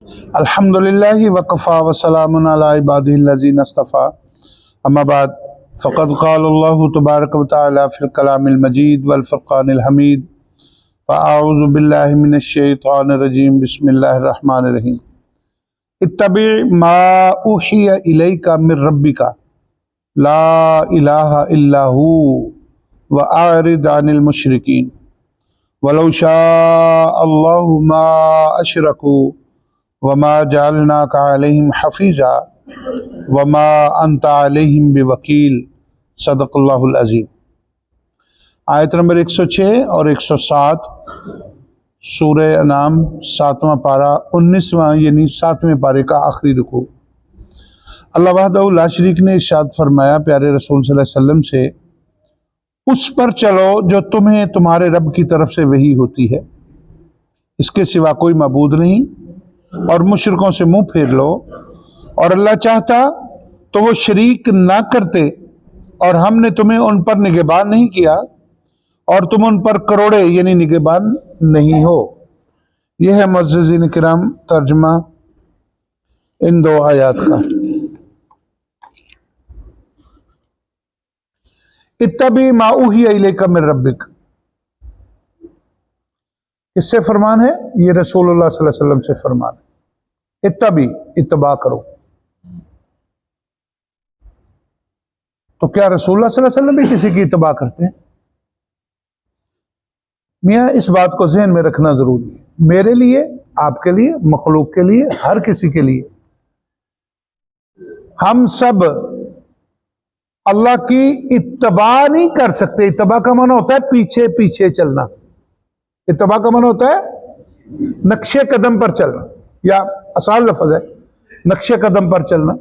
الحمدللہ وکفا وسلام علی عبادہ الذین اصطفیٰ اما بعد فقد قال اللہ تبارک وتعالی فی الکلام المجید والفرقان الحمید فاعوذ باللہ من الشیطان الرجیم بسم اللہ الرحمن الرحیم اتبع ما اوحی الیک من ربک لا الہ الا ہو واعرض عن المشرکین ولو شاء اللہ ما اشرکوا وما جعلناک علیہم حفیظا وما انت علیہم بوکیل صدق اللہ العظیم۔ آیت نمبر 106 اور 107 سورہ انعام 7واں پارہ 19واں یعنی 7ویں پارے کا آخری رکوع۔ اللہ وحدہ لا شریک نے ارشاد فرمایا پیارے رسول صلی اللہ علیہ وسلم سے، اس پر چلو جو تمہیں تمہارے رب کی طرف سے وحی ہوتی ہے، اس کے سوا کوئی معبود نہیں، اور مشرکوں سے منہ پھیر لو، اور اللہ چاہتا تو وہ شریک نہ کرتے، اور ہم نے تمہیں ان پر نگہبان نہیں کیا اور تم ان پر کروڑے یعنی نگہبان نہیں ہو۔ یہ ہے معززین کرام ترجمہ ان دو آیات کا۔ اتبع ما اوحی الیک من ربک، کس سے فرمان ہے؟ یہ رسول اللہ صلی اللہ علیہ وسلم سے فرمان ہے۔ اتباع کرو۔ تو کیا رسول اللہ صلی اللہ علیہ وسلم بھی کسی کی اتباع کرتے ہیں؟ میاں اس بات کو ذہن میں رکھنا ضروری ہے، میرے لیے، آپ کے لیے، مخلوق کے لیے، ہر کسی کے لیے۔ ہم سب اللہ کی اتباع نہیں کر سکتے۔ اتباع کا معنی ہوتا ہے پیچھے پیچھے چلنا۔ اتباع کا معنی ہوتا ہے نقش قدم پر چلنا، یا آسان لفظ ہے نقش قدم پر چلنا،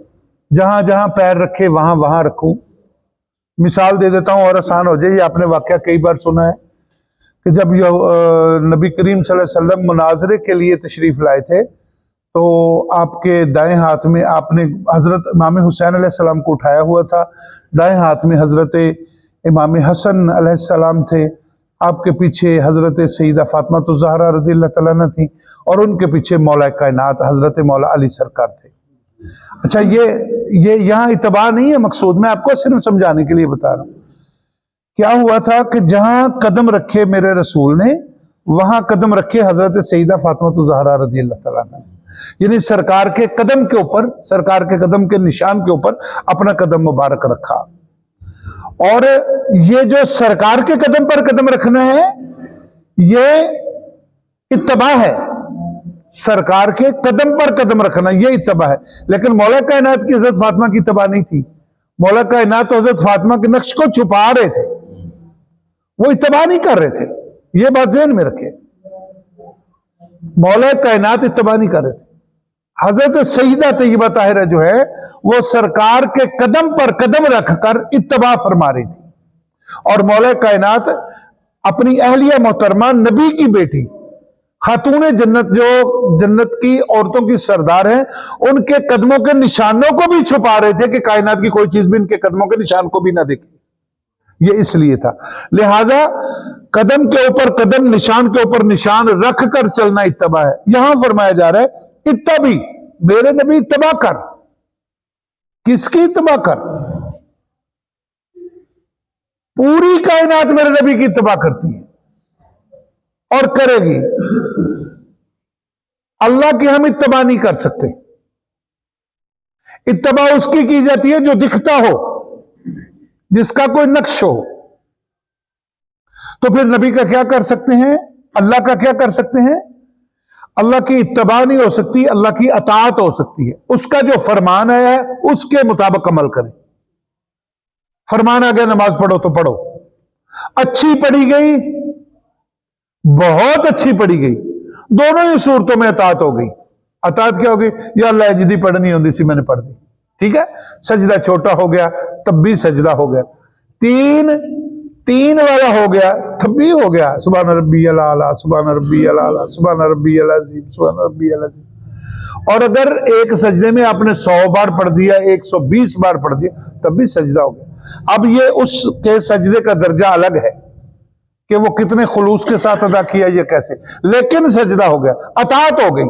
جہاں جہاں پیر رکھے وہاں وہاں رکھوں۔ مثال دے دیتا ہوں اور آسان ہو جائے۔ یہ آپ نے واقعہ کئی بار سنا ہے کہ جب نبی کریم صلی اللہ علیہ وسلم مناظرے کے لیے تشریف لائے تھے تو آپ کے دائیں ہاتھ میں آپ نے حضرت امام حسین علیہ السلام کو اٹھایا ہوا تھا، دائیں ہاتھ میں حضرت امام حسن علیہ السلام تھے، آپ کے پیچھے حضرت سیدہ فاطمہ الزہرا رضی اللہ تعالیٰ عنہ تھی، اور ان کے پیچھے مولا کائنات حضرت مولا علی سرکار تھے۔ اچھا، یہ یہاں اتباع نہیں ہے مقصود، میں آپ کو صرف سمجھانے کے لیے بتا رہا ہوں۔ کیا ہوا تھا کہ جہاں قدم رکھے میرے رسول نے وہاں قدم رکھے حضرت سیدہ فاطمہ الزہرا رضی اللہ تعالیٰ عنہ، یعنی سرکار کے قدم کے اوپر، سرکار کے قدم کے نشان کے اوپر اپنا قدم مبارک رکھا۔ اور یہ جو سرکار کے قدم پر قدم رکھنا ہے یہ اتباع ہے، سرکار کے قدم پر قدم رکھنا یہ اتباع ہے۔ لیکن مولا کائنات کی حضرت فاطمہ کی اتباع نہیں تھی۔ مولا کائنات تو حضرت فاطمہ کے نقش کو چھپا رہے تھے، وہ اتباع نہیں کر رہے تھے۔ یہ بات ذہن میں رکھے، مولا کائنات اتباع نہیں کر رہے تھے۔ حضرت سیدہ طیبہ طاہرہ جو ہے وہ سرکار کے قدم پر قدم رکھ کر اتباع فرما رہی تھی، اور مولا کائنات اپنی اہلیہ محترمہ نبی کی بیٹی خاتون جنت جو جنت کی عورتوں کی سردار ہیں، ان کے قدموں کے نشانوں کو بھی چھپا رہے تھے کہ کائنات کی کوئی چیز بھی ان کے قدموں کے نشان کو بھی نہ دیکھے۔ یہ اس لیے تھا، لہذا قدم کے اوپر قدم، نشان کے اوپر نشان رکھ کر چلنا اتباع ہے۔ یہاں فرمایا جا رہا ہے اتبع، میرے نبی اتباع کر۔ کس کی اتباع کر؟ پوری کائنات میرے نبی کی اتباع کرتی ہے اور کرے گی۔ اللہ کی ہم اتباع نہیں کر سکتے۔ اتباع اس کی جاتی ہے جو دکھتا ہو، جس کا کوئی نقش ہو۔ تو پھر نبی کا کیا کر سکتے ہیں؟ اللہ کا کیا کر سکتے ہیں؟ اللہ کی اتباع نہیں ہو سکتی، اللہ کی اطاعت ہو سکتی ہے۔ اس کا جو فرمان آیا ہے اس کے مطابق عمل کریں۔ فرمان آ گیا نماز پڑھو تو پڑھو، اچھی پڑھی گئی، بہت اچھی پڑھی گئی، دونوں ہی صورتوں میں اطاعت ہو گئی۔ اطاعت کیا ہوگی؟ یا اللہ جدی پڑھنی ہوندی سی میں نے پڑھ دی، ٹھیک ہے۔ سجدہ چھوٹا ہو گیا تب بھی سجدہ ہو گیا، تین والا ہو گیا تب بھی ہو گیا، سبحان ربی الاعلیٰ، سبحان ربی الاعلیٰ، سبحان ربی العظیم، سبحان ربی العظیم۔ اور اگر ایک سجدے میں آپ نے 100 بار پڑھ دیا، 120 بار پڑھ دیا، تب بھی سجدہ ہو گیا۔ اب یہ اس کے سجدے کا درجہ الگ ہے کہ وہ کتنے خلوص کے ساتھ ادا کیا، یہ کیسے، لیکن سجدہ ہو گیا، اطاعت ہو گئی۔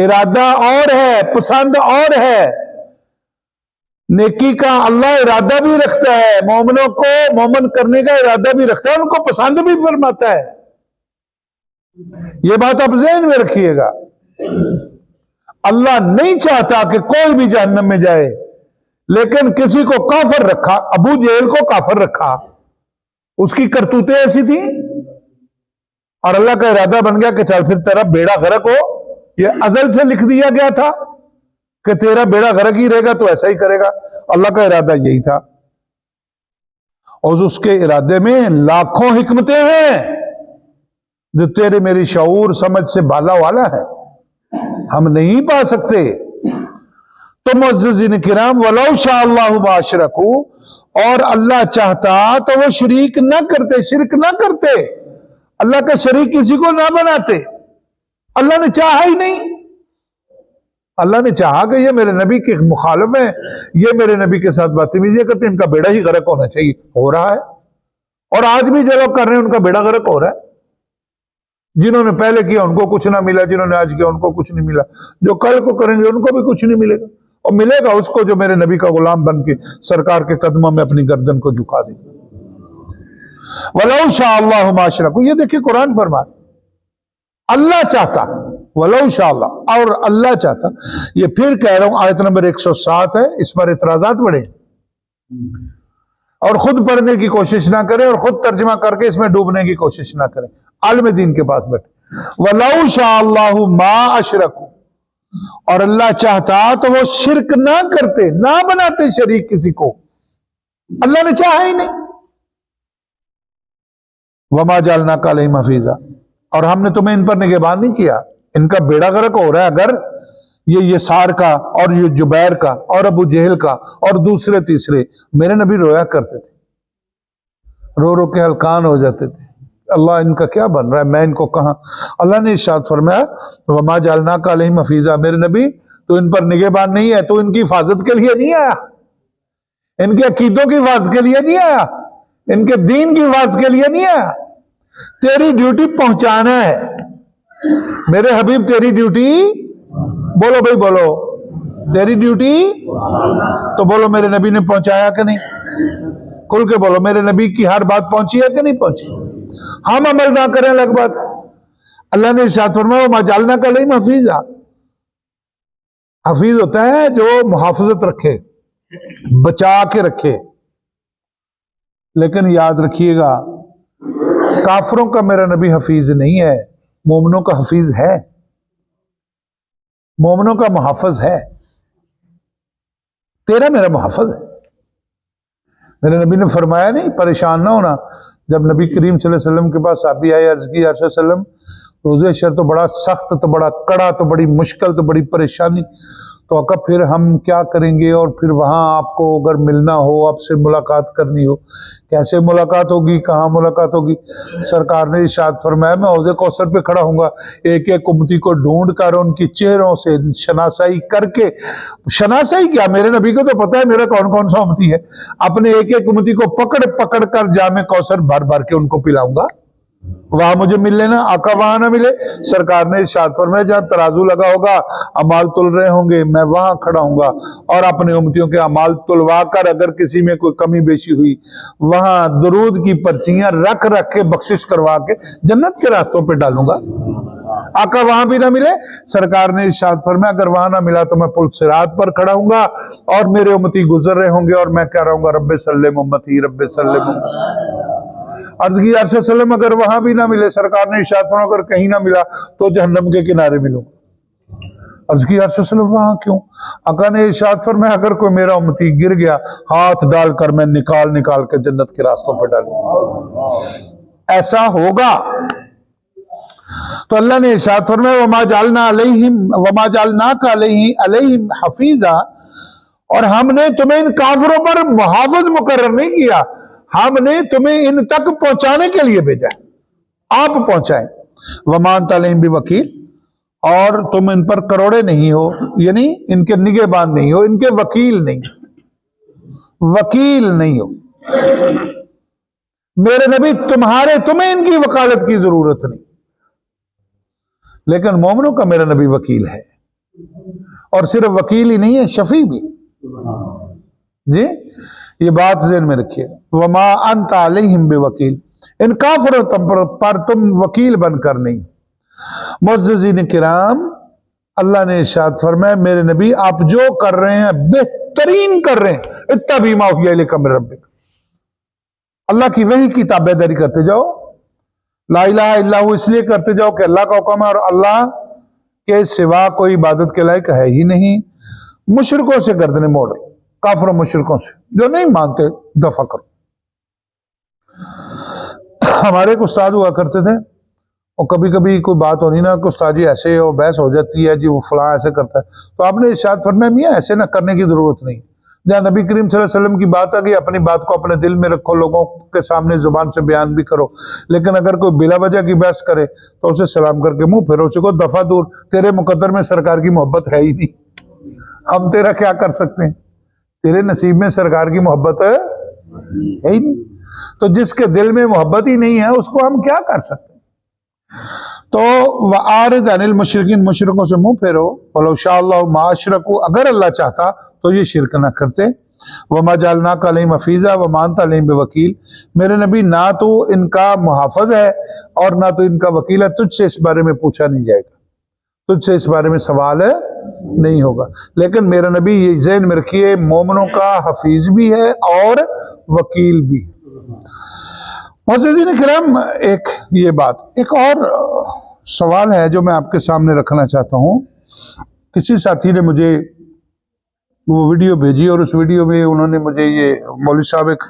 ارادہ اور ہے، پسند اور ہے. نیکی کا اللہ ارادہ بھی رکھتا ہے، مومنوں کو مومن کرنے کا ارادہ بھی رکھتا ہے، ان کو پسند بھی فرماتا ہے. یہ بات آپ ذہن میں رکھیے گا. اللہ نہیں چاہتا کہ کوئی بھی جہنم میں جائے، لیکن کسی کو کافر رکھا. ابو جہل کو کافر رکھا، اس کی کرتوتیں ایسی تھیں، اور اللہ کا ارادہ بن گیا کہ چل پھر تیرا بیڑا غرق ہو. یہ ازل سے لکھ دیا گیا تھا کہ تیرا بیڑا غرق ہی رہے گا، تو ایسا ہی کرے گا. اللہ کا ارادہ یہی تھا، اور اس کے ارادے میں لاکھوں حکمتیں ہیں جو تیرے میری شعور سمجھ سے بالا والا ہے، ہم نہیں پا سکتے. تو معززین کرام، وَلَوْ شَاءَ اللَّهُ مَا أَشْرَكُوا، اور اللہ چاہتا تو وہ شریک نہ کرتے، شرک نہ کرتے، اللہ کا شریک کسی کو نہ بناتے. اللہ نے چاہا ہی نہیں. اللہ نے چاہا کہ یہ میرے نبی کے مخالف ہیں، یہ میرے نبی کے ساتھ بدتمیزی کرتے ہیں، ان کا بیڑا ہی غرق ہونا چاہیے. ہو رہا ہے، اور آج بھی جو لوگ کر رہے ہیں ان کا بیڑا غرق ہو رہا ہے. جنہوں نے پہلے کیا ان کو کچھ نہ ملا، جنہوں نے آج کیا ان کو کچھ نہیں ملا، جو کل کو کریں گے ان کو بھی کچھ نہیں ملے گا. اور ملے گا اس کو جو میرے نبی کا غلام بن کے سرکار کے قدموں میں اپنی گردن کو جھکا دے. وَلَوْ شَاءَ اللَّهُ مَا أَشْرَكُوا، یہ دیکھیں قرآن فرما، اللہ چاہتا. وَلَوْ شَاءَ اللَّهُ، اور اللہ چاہتا. یہ پھر کہہ رہا ہوں، آیت نمبر 107 ہے، اس پر اعتراضات بڑھیں، اور خود پڑھنے کی کوشش نہ کریں، اور خود ترجمہ کر کے اس میں ڈوبنے کی کوشش نہ کریں. عالم دین کے پاس بیٹھے. وَلَوْ شَاءَ اللَّهُ مَا أَشْرَكُوا، اور اللہ چاہتا تو وہ شرک نہ کرتے، نہ بناتے شریک کسی کو. اللہ نے چاہا ہی نہیں. وَمَا جَعَلْنَاكَ عَلَيْهِمْ حَفِيظًا، اور ہم نے تمہیں ان پر نگہبان نہیں کیا. ان کا بیڑا غرق ہو رہا ہے. اگر یہ سار کا اور یہ جبیر کا اور ابو جہل کا اور دوسرے تیسرے، میرے نبی رویا کرتے تھے، رو رو کے ہلکان ہو جاتے تھے. اللہ ان کا کیا بن رہا ہے، میں ان کو کہاں. اللہ نے ارشاد فرمایا وَمَا جَعَلْنَاكَ عَلَيْهِمْ حَفِيظًا، میرے نبی تو ان پر نگہبان نہیں ہے، تو ان کی حفاظت کے لیے نہیں آیا، ان کے عقیدوں کی حفاظت کے لیے نہیں آیا، ان کے دین کی حفاظت کے لیے نہیں آیا. تیری ڈیوٹی پہنچانا ہے میرے حبیب. تیری ڈیوٹی، بولو بھائی بولو، تیری ڈیوٹی تو بولو میرے نبی نے پہنچایا کہ نہیں؟ کھل کے بولو، میرے نبی کی ہر بات پہنچی ہے کہ نہیں پہنچی؟ ہم عمل نہ کریں الگ بات. اللہ نے ارشاد فرمایا وَمَا جَعَلْنَاكَ عَلَيْهِمْ حَفِيظًا، حفیظ ہوتا ہے جو محافظت رکھے، بچا کے رکھے. لیکن یاد رکھیے گا، کافروں کا میرا نبی حفیظ نہیں ہے، مومنوں کا حفیظ ہے، مومنوں کا محافظ ہے. تیرا میرا محافظ ہے. میرے نبی نے فرمایا نہیں، پریشان نہ ہونا. جب نبی کریم صلی اللہ علیہ وسلم کے پاس صحابی آئے، عرض کی یا رسول اللہ علیہ وسلم، روزہ اشر تو بڑا سخت، تو بڑا کڑا، تو بڑی مشکل، تو بڑی پریشانی، تو آقا پھر ہم کیا کریں گے؟ اور پھر وہاں آپ کو اگر ملنا ہو، آپ سے ملاقات کرنی ہو، کیسے ملاقات ہوگی، کہاں ملاقات ہوگی؟ سرکار نے ارشاد فرمایا میں حوض کوثر پہ کھڑا ہوں گا، ایک ایک امتی کو ڈھونڈ کر ان کی چہروں سے شناسائی کر کے. شناسائی کیا، میرے نبی کو تو پتا ہے میرا کون کون سا امتی ہے. اپنے ایک ایک امتی کو پکڑ پکڑ کر جام کوثر بھر بھر کے ان کو پلاؤں گا. وہاں مجھے مل لینا، آقا وہاں نہ ملے. سرکار نے ارشاد فرمایا جہاں ترازو لگا ہوگا، اعمال تل رہے ہوں گے، میں وہاں کھڑا ہوں گا، اور اپنے امتیوں کے اعمال تلوا کر اگر کسی میں کوئی کمی بیشی ہوئی، وہاں درود کی پرچیاں رکھ رکھ کے بخشش کروا کے جنت کے راستوں پہ ڈالوں گا. آقا وہاں بھی نہ ملے، سرکار نے ارشاد فرمایا اگر وہاں نہ ملا تو میں پل صراط پر کھڑا ہوں گا، اور میرے امتی گزر رہے ہوں گے، اور میں کہہ رہا ہوں گا رب سلم امتی، رب سلم امتی. عرض کی یا رسول اللہ علیہ وسلم اگر وہاں بھی نہ ملے، سرکار نے ارشاد فرمایا اگر کہیں نہ ملا تو جہنم کے کنارے ملو. عرض کی یا رسول اللہ علیہ وسلم وہاں کیوں؟ آقا نے ارشاد فرمایا اگر کوئی میرا امتی گر گیا، ہاتھ ڈال کر میں نکال نکال کے جنت کے راستوں پر ڈالوں. ایسا ہوگا. تو اللہ نے ارشاد فرمایا وَمَا جَعَلْنَاكَ عَلَيْهِمْ حَفِيظًا، اور ہم نے تمہیں ان کافروں پر محافظ مقرر نہیں کیا، ہم نے تمہیں ان تک پہنچانے کے لیے بھیجا، آپ پہنچائیں. وَمَا أَنْتَ عَلَيْهِمْ بِوَكِيلٍ، اور تم ان پر کروڑے نہیں ہو، یعنی ان کے نگہبان نہیں ہو، ان کے وکیل نہیں، وکیل نہیں ہو. میرے نبی تمہیں ان کی وکالت کی ضرورت نہیں، لیکن مومنوں کا میرا نبی وکیل ہے. اور صرف وکیل ہی نہیں ہے، شفیع بھی. جی یہ بات ذہن میں رکھیے. وما انت علیہم بوکیل، ان کافروں پر تم وکیل بن کر نہیں. معززین کرام، اللہ نے ارشاد فرمایا میرے نبی آپ جو کر رہے ہیں بہترین کر رہے ہیں. اتبع ما اوحی الیک من ربک، اللہ کی وحی کی تابع داری کرتے جاؤ. لا الہ الا ہو اس لیے کرتے جاؤ کہ اللہ کا حکم ہے اور اللہ کے سوا کوئی عبادت کے لائق ہے ہی نہیں. مشرکوں سے گردنیں موڑ، کافروں مشرکوں سے جو نہیں مانتے دفع کرو. ہمارے ایک استاد ہوا کرتے تھے، اور کبھی کبھی کوئی بات ہونی نا کہ استاد جی ایسے اور بحث ہو جاتی ہے، جی وہ فلاں ایسے کرتا ہے، تو آپ نے ارشاد فرمایا میاں ایسے نہ کرنے کی ضرورت نہیں. جہاں نبی کریم صلی اللہ علیہ وسلم کی بات آ گئی، اپنی بات کو اپنے دل میں رکھو، لوگوں کے سامنے زبان سے بیان بھی کرو. لیکن اگر کوئی بلا وجہ کی بحث کرے تو اسے سلام کر کے منہ پھیرو، اسے کو دفعہ دور، تیرے مقدر میں سرکار کی محبت ہے ہی نہیں، ہم تیرا کیا کر سکتے ہیں؟ تیرے نصیب میں سرکار کی محبت ہے ہی نہیں. تو جس کے دل میں محبت ہی نہیں ہے اس کو ہم کیا کر سکتے ہیں؟ تو وَأَعْرِضْ عَنِ الْمُشْرِكِينَ، مشرکوں سے منہ پھیرو. وَلَوْ شَاءَ اللَّهُ مَا أَشْرَكُوا، اگر اللہ چاہتا تو یہ شرک نہ کرتے. وَمَا جَعَلْنَاكَ عَلَيْهِمْ حَفِيظًا وَمَا أَنْتَ عَلَيْهِمْ بِوَكِيلٍ، میرے نبی نہ تو ان کا محافظ ہے اور نہ تو ان کا وکیل ہے، تجھ سے اس بارے میں پوچھا نہیں جائے گا، تجھ سے اس بارے میں سوال نہیں ہوگا. لیکن میرا نبی یہ ذہن میں رکھیے مومنوں کا حفیظ بھی ہے اور وکیل بھی. معززین کرام، ایک یہ بات، ایک اور سوال ہے جو میں آپ کے سامنے رکھنا چاہتا ہوں. کسی ساتھی نے مجھے وہ ویڈیو بھیجی اور اس ویڈیو میں انہوں نے مجھے یہ مولوی صاحب ایک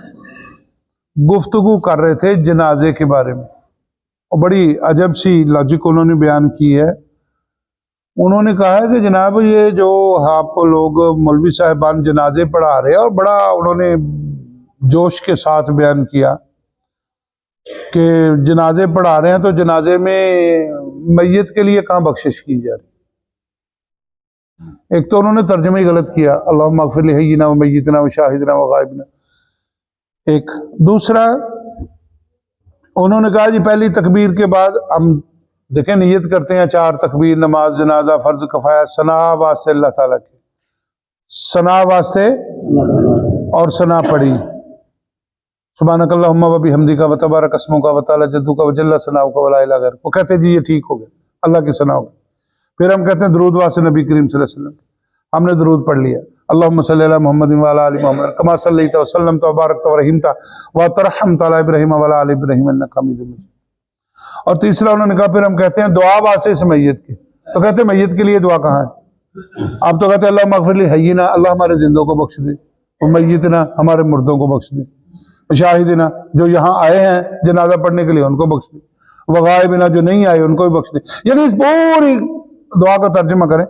گفتگو کر رہے تھے جنازے کے بارے میں، اور بڑی عجب سی لاجک انہوں نے بیان کی ہے. انہوں نے کہا ہے کہ جناب یہ جو آپ لوگ مولوی صاحبان جنازے پڑھا رہے ہیں، اور بڑا انہوں نے جوش کے ساتھ بیان کیا کہ جنازے پڑھا رہے ہیں تو جنازے میں میت کے لیے کہاں بخشش کی جا رہی. ایک تو انہوں نے ترجمہ ہی غلط کیا، اللہم اغفر لحینا و میتنا و شاہدنا و غائبنا. ایک دوسرا انہوں نے کہا جی پہلی تکبیر کے بعد ہم دیکھیں نیت کرتے ہیں 4 تکبیر، نماز جنازہ فرض کفایہ، ثنا واسطے اللہ تعالیٰ کے، ثنا واسطے اور ثنا پڑھی سبحانک اللہم و بحمدک و تبارک اسمک و تعالی جدک و جل ثناؤک و لا الہ غیرک. وہ کہتے ہیں جی یہ ٹھیک ہو گیا، اللہ کی ثنا ہو گئی. پھر ہم کہتے ہیں درود واسطے نبی کریم صلی اللہ علیہ وسلم، ہم نے درود پڑھ لیا، اللہم صلی علی محمد و علی آل محمد کما صلیت و سلمت و بارکت و رحمت و ترحمت علی ابراہیم و علی آل ابراہیم انک حمید مجید. اور تیسرا انہوں نے کہا پھر ہم کہتے ہیں دعا واسطے اس میت کی، تو کہتے ہیں میت کے لیے دعا کہاں ہے؟ آپ تو کہتے ہیں اللہم اغفر لحینا، اللہ ہمارے زندوں کو بخش دے، و میتنا ہمارے مردوں کو بخش دے، شاہدنا جو یہاں آئے ہیں جنازہ پڑھنے کے لیے ان کو بخش دے، وغائبنا جو نہیں آئے ان کو بھی بخش دے. یعنی اس پوری دعا کا ترجمہ کریں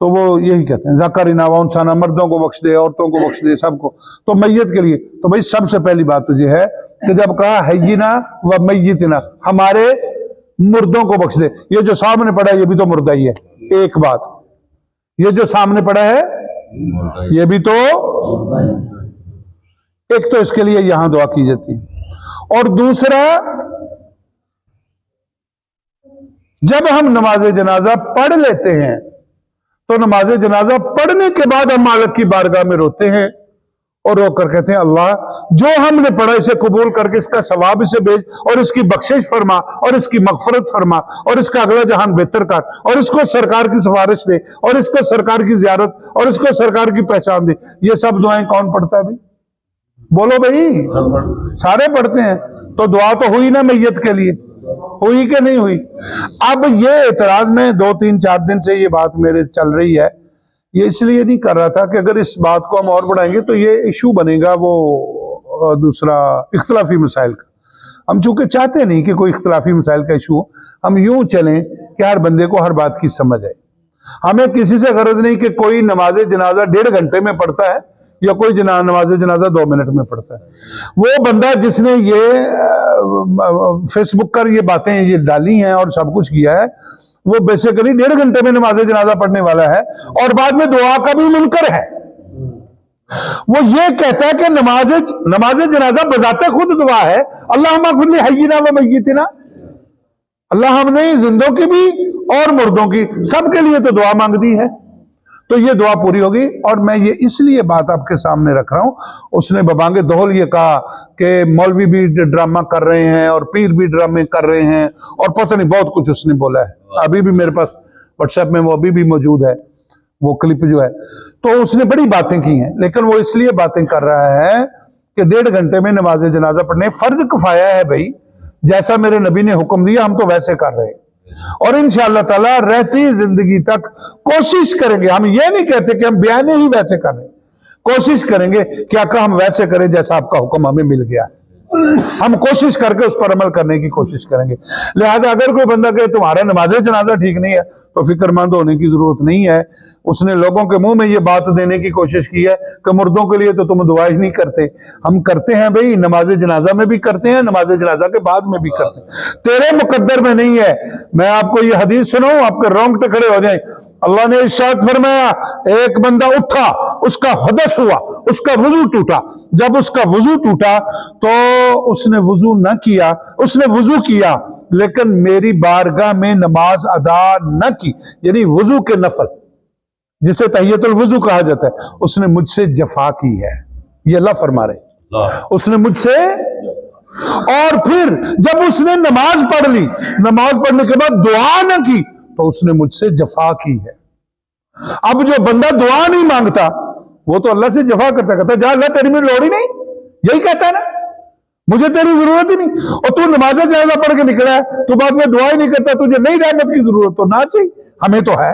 تو وہ یہی کہتے ہیں ذکرنا و انثانا، مردوں کو بخش دے، عورتوں کو بخش دے، سب کو. تو میت کے لیے تو بھائی سب سے پہلی بات تو یہ ہے کہ جب کہا حینا و میتنا، ہمارے مردوں کو بخش دے، یہ جو سامنے پڑا ہے یہ بھی تو مردہ ہی ہے. ایک بات، یہ جو سامنے پڑا ہے یہ بھی تو ایک تو اس کے لیے یہاں دعا کی جاتی ہے. اور دوسرا جب ہم نماز جنازہ پڑھ لیتے ہیں تو نماز جنازہ پڑھنے کے بعد ہم مالک کی بارگاہ میں روتے ہیں اور رو کر کہتے ہیں اللہ جو ہم نے پڑھا اسے قبول کر کے اس کا ثواب اسے بھیج، اور اس کی بخشش فرما، اور اس کی مغفرت فرما، اور اس کا اگلا جہان بہتر کر، اور اس کو سرکار کی سفارش دے، اور اس کو سرکار کی زیارت، اور اس کو سرکار کی پہچان دے. یہ سب دعائیں کون پڑھتا ہے بھائی؟ بولو بھائی، سارے پڑھتے ہیں. تو دعا تو ہوئی نا میت کے لیے، ہوئی کہ نہیں ہوئی؟ اب یہ اعتراض میں 2-3-4 دن سے یہ بات میرے چل رہی ہے، یہ اس لیے نہیں کر رہا تھا کہ اگر اس بات کو ہم اور بڑھائیں گے تو یہ ایشو بنے گا وہ دوسرا اختلافی مسائل کا. ہم چونکہ چاہتے نہیں کہ کوئی اختلافی مسائل کا ایشو ہو، ہم یوں چلیں کہ ہر بندے کو ہر بات کی سمجھ آئے. ہمیں کسی سے غرض نہیں کہ کوئی نماز جنازہ 1.5 گھنٹے میں پڑھتا ہے یا کوئی نماز جنازہ 2 منٹ میں پڑھتا ہے. وہ بندہ جس نے یہ فیس بک پر یہ باتیں یہ ڈالی ہیں اور سب کچھ کیا ہے، وہ بیسیکلی 1.5 گھنٹے میں نماز جنازہ پڑھنے والا ہے اور بعد میں دعا کا بھی منکر ہے. وہ یہ کہتا ہے کہ نماز جنازہ بذات خود دعا ہے، اللہم اغفر لحینا و میتنا، اللہ ہم نے زندوں کی بھی اور مردوں کی، سب کے لیے تو دعا مانگ دی ہے، تو یہ دعا پوری ہوگی۔ اور میں یہ اس لیے بات آپ کے سامنے رکھ رہا ہوں، اس نے ببانگ دہل یہ کہا کہ مولوی بھی ڈرامہ کر رہے ہیں اور پیر بھی ڈرامے کر رہے ہیں، اور پتہ نہیں بہت کچھ اس نے بولا ہے، ابھی بھی میرے پاس واٹس ایپ میں وہ ابھی بھی موجود ہے وہ کلپ جو ہے۔ تو اس نے بڑی باتیں کی ہیں، لیکن وہ اس لیے باتیں کر رہا ہے کہ 1.5 گھنٹے میں نماز جنازہ پڑھنے، فرض کفایہ ہے بھائی، جیسا میرے نبی نے حکم دیا ہم تو ویسے کر رہے ہیں، اور انشاءاللہ تعالی رہتی زندگی تک کوشش کریں گے۔ ہم یہ نہیں کہتے کہ ہم بیانے ہی ویسے کر رہے ہیں، کوشش کریں گے کہ آقا ہم ویسے کریں جیسا آپ کا حکم ہمیں مل گیا، ہم کوشش کر کے اس پر عمل کرنے کی کوشش کریں گے۔ لہذا اگر کوئی بندہ کہے تمہارا نماز جنازہ ٹھیک نہیں ہے تو فکر مند ہونے کی ضرورت نہیں ہے۔ اس نے لوگوں کے منہ میں یہ بات دینے کی کوشش کی ہے کہ مردوں کے لیے تو تم دعا ہی نہیں کرتے، ہم کرتے ہیں بھائی، نماز جنازہ میں بھی کرتے ہیں، نماز جنازہ کے بعد میں بھی کرتے ہیں، تیرے مقدر میں نہیں ہے۔ میں آپ کو یہ حدیث سناؤں، آپ کے رونگٹے کھڑے ہو جائیں۔ اللہ نے ارشاد فرمایا ایک بندہ اٹھا، اس کا حدث ہوا، اس کا وضو ٹوٹا، جب اس کا وضو ٹوٹا تو اس نے وضو نہ کیا، اس نے وضو کیا لیکن میری بارگاہ میں نماز ادا نہ کی، یعنی وضو کے نفل جسے تحیۃ الوضو کہا جاتا ہے، اس نے مجھ سے جفا کی ہے، یہ اللہ فرما رہے، اس نے مجھ سے۔ اور پھر جب اس نے نماز پڑھ لی، نماز پڑھنے کے بعد دعا نہ کی تو اس نے مجھ سے جفا کی ہے۔ اب جو بندہ دعا نہیں مانگتا وہ تو اللہ سے جفا کرتا، کہتا جا اللہ تیری میں لوڑ ہی نہیں، یہی کہتا ہے نا، مجھے تیری ضرورت ہی نہیں، اور تو نماز جنازہ پڑھ کے نکلا ہے، تو بعد میں دعا ہی نہیں کرتا، تجھے نہیں رحمت کی ضرورت، تو نہ صحیح، ہمیں تو ہے،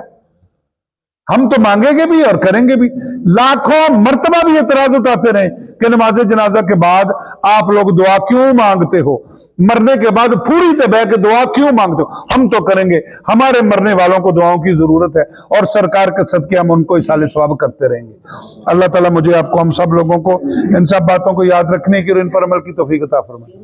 ہم تو مانگیں گے بھی اور کریں گے بھی۔ لاکھوں مرتبہ بھی اعتراض اٹھاتے رہے کہ نماز جنازہ کے بعد آپ لوگ دعا کیوں مانگتے ہو، مرنے کے بعد پوری طبع کے دعا کیوں مانگتے ہو؟ ہم تو کریں گے، ہمارے مرنے والوں کو دعاؤں کی ضرورت ہے، اور سرکار کے صدقے ہم ان کو اصال ثواب کرتے رہیں گے۔ اللہ تعالیٰ مجھے آپ کو، ہم سب لوگوں کو ان سب باتوں کو یاد رکھنے کی اور ان پر عمل کی توفیق عطا فرمائے۔